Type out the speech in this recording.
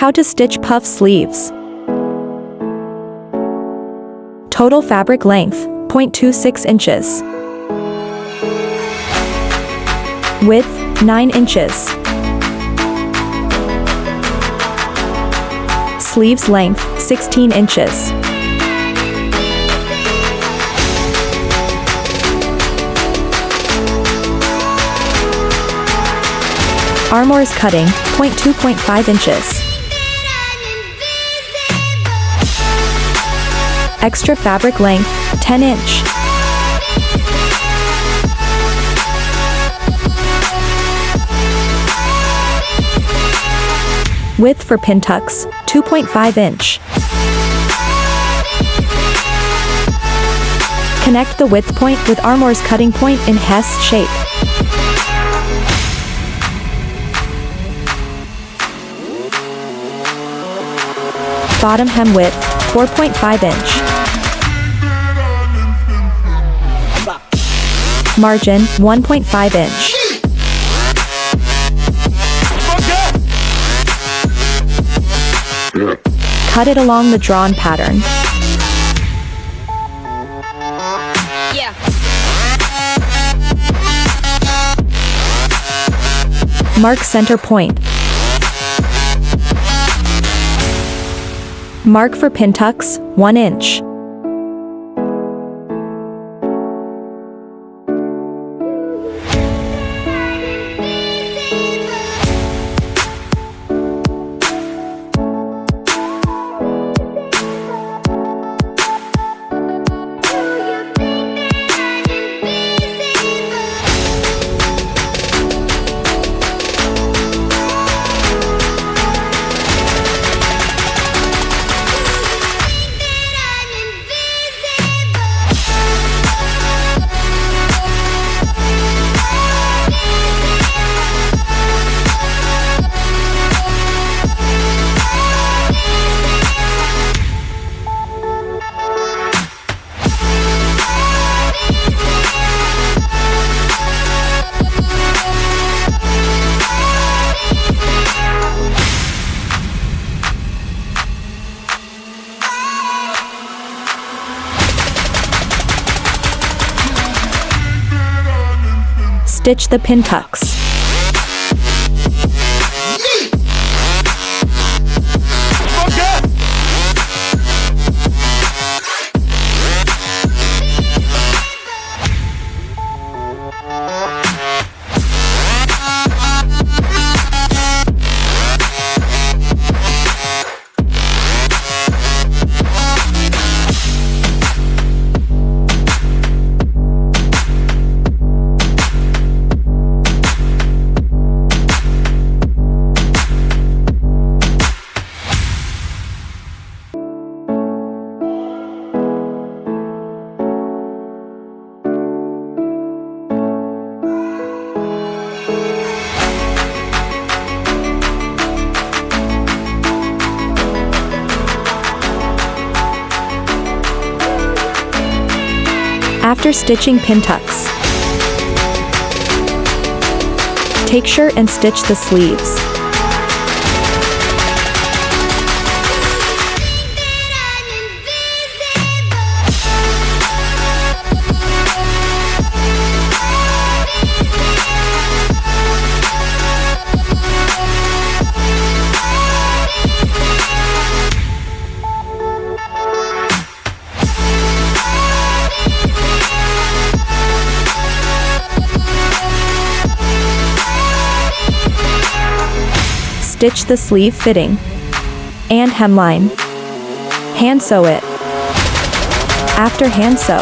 How to stitch puff sleeves. Total fabric length, 0.26 inches. Width, 9 inches. Sleeves length, 16 inches. Armour's cutting, 0.2.5 inches. Extra fabric length, 10 inch. Width for pin tucks, 2.5 inch. Connect the width point with Armour's cutting point in Hess shape. Bottom hem width, 4.5 inch. Margin, 1.5 inch. Cut it along the drawn pattern. Mark center point. Mark for pin tucks, 1 inch. Stitch the pin tucks. After stitching pin tucks, take shirt and stitch the sleeves. Stitch the sleeve fitting and hemline. Hand sew it. After hand sew,